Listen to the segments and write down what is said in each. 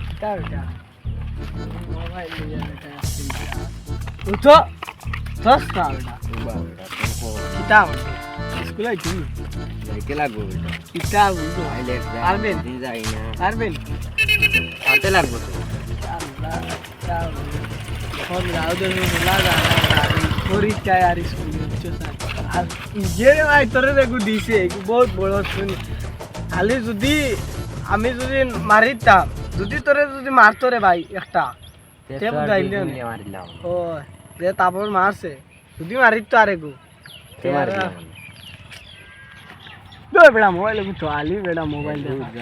কিতা বেটা মোবাইল লিয়ে বেটা উঠো দশ না বেটা কিতা স্কুলে তুমি যাইতে লাগবো বেটা কিতা বুঝো আইলেট পারবেন? যাই না পারবেন হাতে লাগবো তো আল্লাহ কিতা ফোন রাউদের লাগা পরীক্ষায় আর স্কুলে উচ্চ আর যে ভাই তোরে দেখু দিছে বহুত বড় শুনি খালি যদি আমি যদি মারিতাম যদি তোরে যদি মারতো রে ভাই একটা টেপ গাইলে মারিলাম ও যে তারপর মারছে যদি মারিত আরে গো বেড়া মোবাইল উঠো আলি বেড়া মোবাইল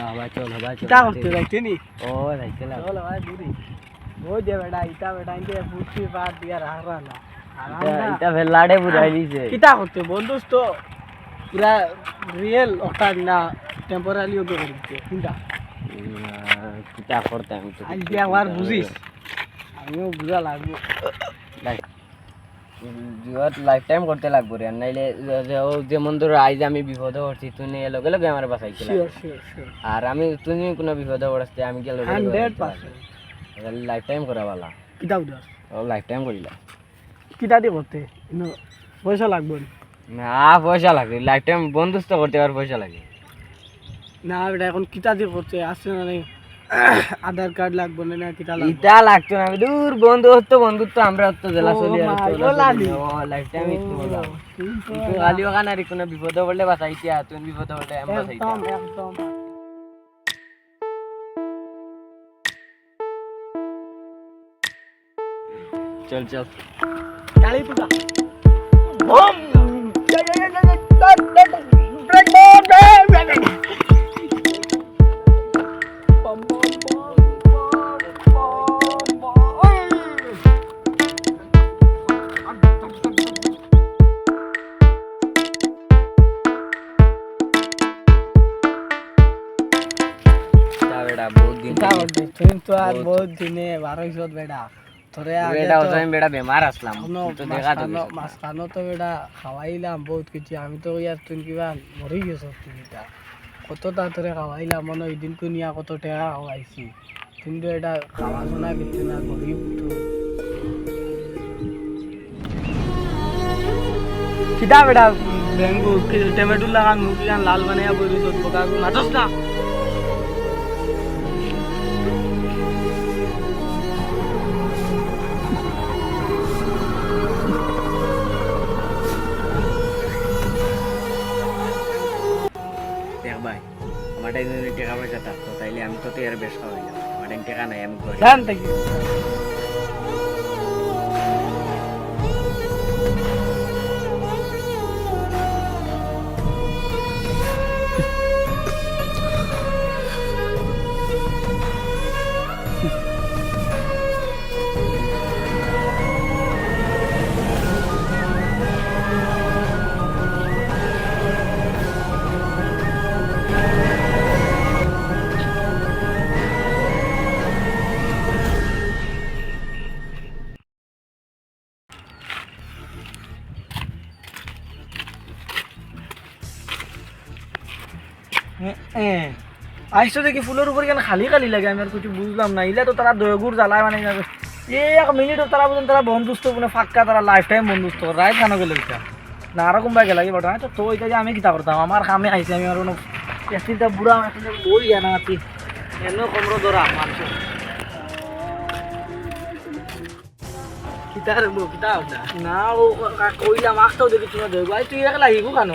হবা চল কিতা করতে যাইতে নি ও যাইতে লাগবো চলো ভাই দূরে ও যে বেড়া ইটা বেড়া ইনকে পুষ্টি পার দিয়া রাখরা না এটা ফেলাড়ে বুঝাই দিছে কিতা করতে বন্ধুস্ত পুরা রিয়েল ওটা না টেম্পোরারি ওকে করে দিতে চিন্তা কিতা করতে আমি তো আজ দিয়ে একবার বুঝিস আমিও বুঝা লাগবো জীবত লাইফ টাইম করতে লাগবো রে নাইলে ও যেমন ধরো আইজ আমি বিপদে পড়ছি তুই নিয়ে লগে লগে আমার বাঁচাইতে লাগবে আর আমি তুমি কোনো বিপদে পড়াতে আমি গেলে 100% লাইফ টাইম করা বালা কিতা উদাস ও লাইফ টাইম করিলা কিতা দিয়ে করতে পয়সা লাগবে না পয়সা লাগে লাইফ টাইম বন্ধুত্ব করতে আর পয়সা লাগে না বেটা এখন কিতা দিয়ে করতে আসছে না নাই আধার কার্ড লাগবে না কিতা লাগবে ইটা লাগতো না দূর বন্ধুত্ব আমরা তো জেলা চলি আর লাইফ টাইম ইতো বলা তো আলি ওখানে আর কোনো বিপদে পড়লে বাঁচাইতে তুমি বিপদে পড়লে আমি বাঁচাইতে একদম চল চল গাড়ি পুকা বহুত দিন তুই তো আর বহুত দিনে 1200 বেটা তোরে বেটা ওই বেটা বেমার আসলাম তো দেখা তো মাঝখানো তো বেটা খাওয়াইলাম বহুত কিছু আমি তো ইয়ার তুই কিবা মরি গেছ তুইটা কত তা তোরে খাওয়াইলাম মনে ওই দিন কুনিয়া কত টাকা খাওয়াইছি কিন্তু এটা খাওয়া শোনা কিছু না গরিব তো কিতা বেটা বেঙ্গু টমেটো লাগান মুখি গান লাল বানাইয়া বই দিছত বোকা মাছস না দেখ ভাই আমার যদি টাকা পয়সা থাকতো তাইলে আমি তো এর বেশ খাওয়াইলাম আমার টাকা নাই আমি ঘরে জান থেকে আইসো দেখি ফুলের উপর কেন খালি খালি লাগে আমি আর কিছু বুঝলাম না ইলা তো তারা দয়গুর জ্বালায় মানে এক মিনিটও তারা বুঝেন তারা বন্ধুস্থ মানে ফাঁকা তারা লাইফ টাইম বন্ধুস্থ রাইট কেন গেলে এটা না আরকম বাইকে লাগে বটা তো ওইটা যে আমি কিতা করতাম আমার কামে আইসি আমি আর কোনো একদিনটা বুড়া একদিনটা বই জানা আছি এন কমরো ধরা মানুষ কিতা রেবো কিতা না ও কইলাম আসতেও দেখি তোমার দেখবো তুই একলা হিগু কেন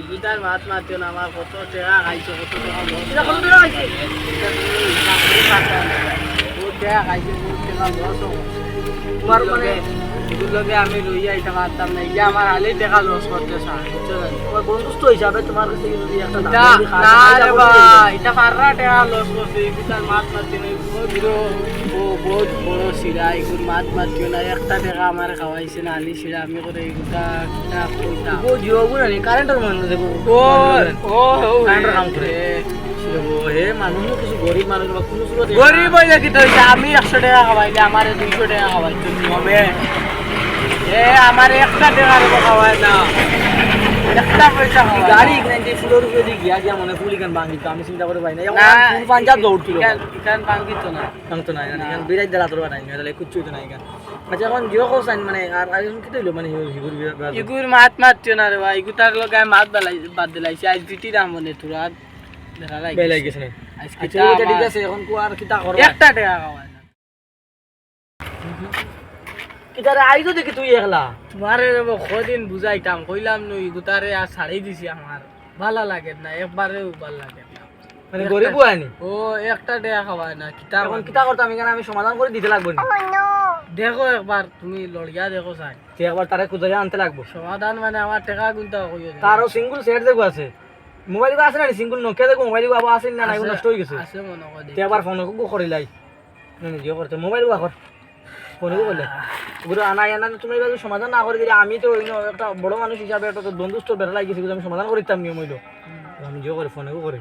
গিটার মাত মাতিও না আমার কত টাকা খাইছো কত টাকা কত টাকা খাইছে বহুত টাকা খাইছে বহুত টাকা লস তোমার মানে এগুলোকে আমি লইয়া এটা পারতাম না যে আমার আলে টাকা লস করতে চাই তোমার বন্ধুত্ব হিসাবে তোমার কাছে যদি একটা না রে ভাই এটা পাররা টাকা লস করছে গিটার মাত মাতিও না বহুত বড় সিরা এগুলো মাত মাতিও না একটা টাকা আমার খাওয়াইছে না আলি সিরা আমি করে এগুলা কইতা ও জিওগু না কারেন্টের মানুষ দেখো ও কারেন্টের কাম করে হে মানুষ কিছু গরিব মানুষ বা কোনো গরিব হয়ে কি হইছে আমি 100 টাকা খাওয়াইলে আমারে 200 টাকা খাওয়াইতে হবে এ আমার একটা টাকা খাওয়ায় না একটা পয়সা খাওয়া গাড়ি কিনে ফুলের উপরে দিয়ে গিয়া গিয়া মনে ফুল ইখান ভাঙিত আমি চিন্তা করে পাই না এখন না, ফুল পাঞ্জাব দৌড়ছিল ইকান ভাঙিত না ভাঙতো না এখান বিরাট দেলা তোর বানাই তাহলে কুচ্ছু হইতো না এখান আচ্ছা এখন জিও কোসাইন মানে আর এখন কি হইলো মানে হিগুর ইগুর মাত মারছো না রে ভাই ইগু তার লগে মাত বাদ দিলাইছে আজ বিটি রাম মনে তোরা দেখা লাগে বেলাই গেছে না আজকে আচ্ছা এটা ঠিক আছে এখন কো আর কিতা করব একটা টাকা খাওয়া না কিতারে আইতো দেখি তুই একলা তোমারে কদিন বুঝাইতাম কইলাম নই গুতারে আর ছাড়ি দিছি আমার ভালো লাগে না একবারেও ভালো লাগে না মানে গরিব হয়নি ও একটা টাকা খাওয়ায় না কিতা এখন কিতা করতাম এখানে আমি সমাধান করে দিতে লাগবো না দেখো একবার তুমি লড়িয়া দেখো চাই তুই একবার তারে খুঁজে আনতে লাগবো সমাধান মানে আমার টাকা গুনতে কইও তারও সিঙ্গেল সেট দেখো আছে মোবাইল আছে না সিঙ্গেল নোকিয়া দেখো মোবাইল বাবা আছে না নাই নষ্ট হয়ে গেছে আছে মনে করে তুই একবার ফোন করিলাই না নিজেও করতে মোবাইল কর ফোন করলে ওগুলো আনা তুমি এবার সমাধান না করে দিলে আমি তো একটা বড় মানুষ হিসাবে একটা তো বন্ধুত্ব বেড়া লাগিয়েছি আমি সমাধান করিতাম নিয়ম হইলো আমি নিজেও করে ফোনেও করে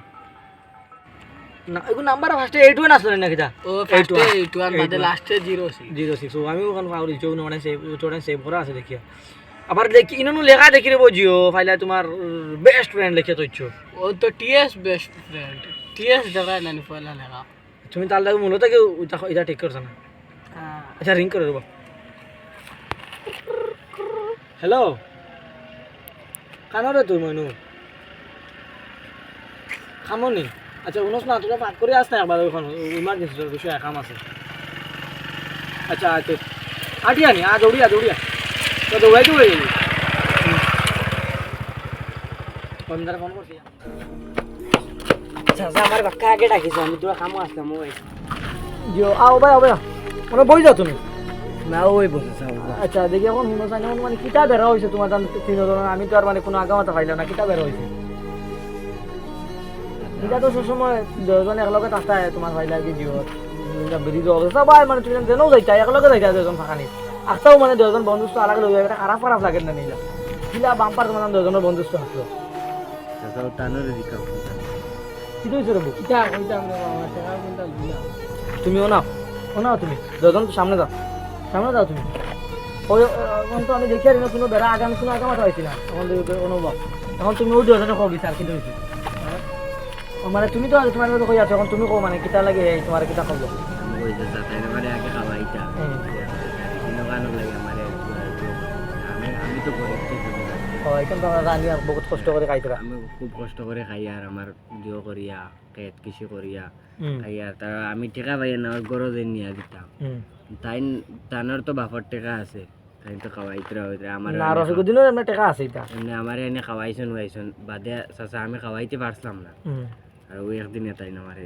না এগুলো নাম্বার ফার্স্টে 81 আসলে নাকি তা ও ফার্স্টে 81 বাদে লাস্টে 06 06 আমি ওখানে পাউরি চৌ মানে সেভ করা আছে দেখিয়া আবার দেখি ইননু লেখা দেখি রে বুঝিও ফাইলা তোমার বেস্ট ফ্রেন্ড লিখে তৈছো ও তো টিএস বেস্ট ফ্রেন্ড টিএস দেখায় না পয়লা লেখা তুমি তার লাগে মূলত কি এটা ঠিক করছ না আচ্ছা রিং করে দেবো হ্যালো কানো রে তুই মইনু খামনি আচ্ছা উনস না তোরা পাক করে আসতে একবার ওখানে ইমার্জেন্সি বিষয় কাম আছে আচ্ছা আচ্ছা আটিয়া নি দৌড়িয়া তো দৌড়াই তো হয়ে যাবি ফোনদারে ফোন করছি আচ্ছা আমার বাক্কা আগে ডাকিছে আমি তোরা কামও আসলাম ওই জিও আও ভাই মানে বই যাও তুমি না ওই বসে আচ্ছা দেখি এখন শুনো জানি মানে কিতা বেড়া হয়েছে তোমার তিনজন আমি তো আর মানে কোনো আগামাতা খাইলাম না কিতা বেড়া হয়েছে এটা তো সবসময় দুজন একলগে থাকতে তোমার ভাই লাগে জিওত ব্রিজ সবাই মানে তুমি যেনও যাইতা একলগে যাইতা দুজন ফাঁকানি আসতেও মানে দুজন বন্ধুত্ব আলাদা লগে একটা খারাপ লাগে না নিলা কিলা বাম্পার তোমার দুজনের বন্ধুত্ব আসলো কি হয়েছে রে কিতা কইতাম রে বাবা টাকা গুনতে দিলা তুমিও নাও তুমি দুজন সামনে যাও তুমি ওই এখন তো আমি দেখি আর না কোনো বেড়া আগামী কোনো আগামাতা হয়েছি না এখন অনুভব এখন তুমি ওই দুজনে কো বিচার কি হয়েছে মানে তুমি তো তোমার মতো কই আছো এখন তুমি কো মানে কিতা লাগে তোমার কিতা করবো ওই যে যাতায়াতের বাড়ি আগে খাওয়াইতা কিনো গানো লাগে আমার আমি তো গরিব এখন তো রানি বহুত কষ্ট করে খাইতে আমি খুব কষ্ট করে খাই আর আমার দিও করিয়া খেত কৃষি করিয়া খাই আর তারা আমি টেকা পাই না আমার গরজে নিয়ে দিতাম তাই তানোর তো বাপর টেকা আছে তাই তো খাওয়াইতে আমার না রসগো দিনের এমনি টাকা আছে এটা এমনি আমার এনে খাওয়াইছেন বাদে চাচা আমি খাওয়াইতে পারছিলাম না আর ওই একদিন তাই না আমার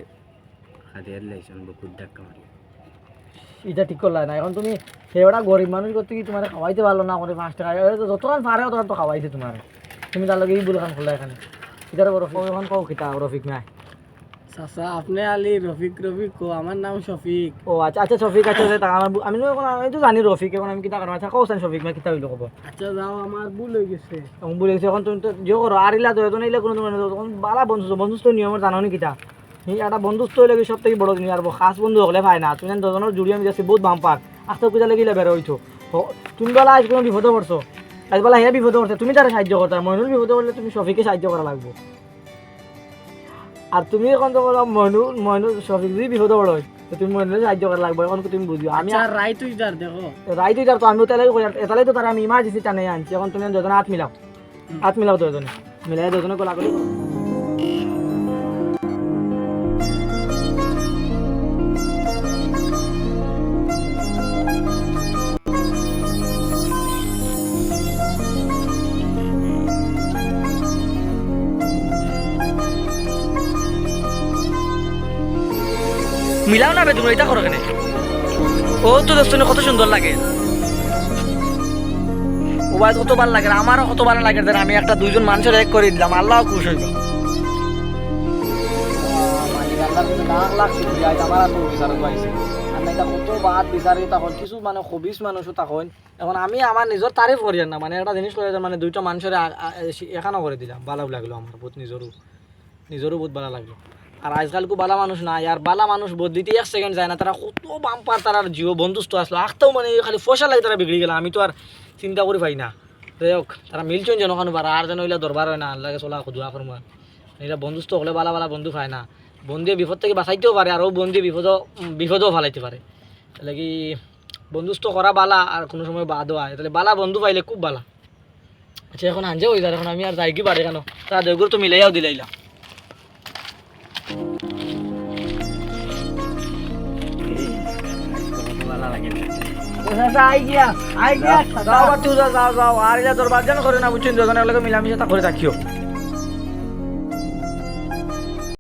খাদিয়ার লাইছেন বহুত ধাক্কা মারি এটা ঠিক করলা না এখন তুমি সেটা গরিব মানুষ করতে কি তোমার খাওয়াইতে পারলো না করে 5 টাকা যতক্ষণ পারে তখন তো খাওয়াইছে তোমার তুমি তার লগে এই বুলখান খোলা এখানে এটার রফিক এখন কও কিতা রফিক নাই চাচা আপনি আলি রফিক কো আমার নাম শফিক ও আচ্ছা শফিক আছে আমার আমি এখন আমি তো জানি রফিক এখন আমি কিতা করব আচ্ছা কও শফিক মানে কিতা হইলো কব আচ্ছা যাও আমার ভুল হয়ে গেছে এখন বলে গেছে এখন তুমি তো যে করো আরিলা তো এজন কোনো তোমার তখন বালা বন্ধুত্ব নিয়মের জানো নি কিতা এই একটা বন্ধুত্ব হইলে সব থেকে বড় জিনিস আর খাস বন্ধু হলে ভাই না তুমি দুজনের জুড়ি আমি যাচ্ছি বহুত বাম্পার আস্তে পূজা লাগিলে বেরো হইতো তুমি বেলা আজ কোনো বিপদে পড়ছো আজ বেলা হে বিপদে পড়ছে তুমি তারা সাহায্য করতে মইনুল বিপদে পড়লে তুমি শফিকে সাহায্য করা লাগবে আর তুমি এখন তো বলো মইনুল শফিক যদি বিপদে পড়ো তুমি মইনুলের সাহায্য করা লাগবে এখন তুমি বুঝিও আমি আর রাই তুই যার দেখো রাই তুই যার তো আমিও তাহলে তো তারা আমি ইমার্জেন্সি টানে আনছি এখন তুমি দুজনে হাত মিলাও দুজনে মিলাই দুজনে গোলা করি মিলাও না বে তুমি এটা করো কেন ও তো দোস্ত কত সুন্দর লাগে ও ভাই কত ভালো লাগে আমারও কত ভালো লাগে যে আমি একটা দুইজন মানুষের এক করে দিলাম আল্লাহ খুশ হইব কিছু মানে খবিস মানুষও তখন এখন আমি আমার নিজের তারিফ করি না মানে একটা জিনিস করে মানে দুইটা মানুষের এখানে করে দিলাম ভালো লাগলো আমার বহুত নিজেরও বহুত ভালো লাগলো আর আজকালকে বালা মানুষ নাই আর বালা মানুষ বদলিতে 1 সেকেন্ড যায় না তারা কত বাম্পার তারা জিও বন্ধুত্ব আসলো আখতেও মানে খালি পয়সা লাগে তারা বিগড়ে গেল আমি তো আর চিন্তা করি পাই না যাই হোক তারা মিলছেন যেন ওখানে পারা আর যেন ওইলা দরবার হয় না আল্লাহকে চলা খুদুয়া করবো এটা বন্ধুস্থ হলে বালা বালা বন্ধু পায় না বন্ধুয়ে বিপদ থেকে বাঁচাইতেও পারে আর ও বন্ধুয়ে বিপদও ফালাইতে পারে তাহলে কি বন্ধুস্থ করা বালা আর কোনো সময় বাদও হয় তাহলে বালা বন্ধু পাইলে খুব বালা আচ্ছা এখন আনজে হয়ে যায় এখন আমি আর যাই কি পারে কেন তারা দেগুর তো মিলাইয়াও দিলাইলা যাও যাও আর দরবার যেন করে না বুঝছেন দুজনের লগে মিলামিশা করে রাখিও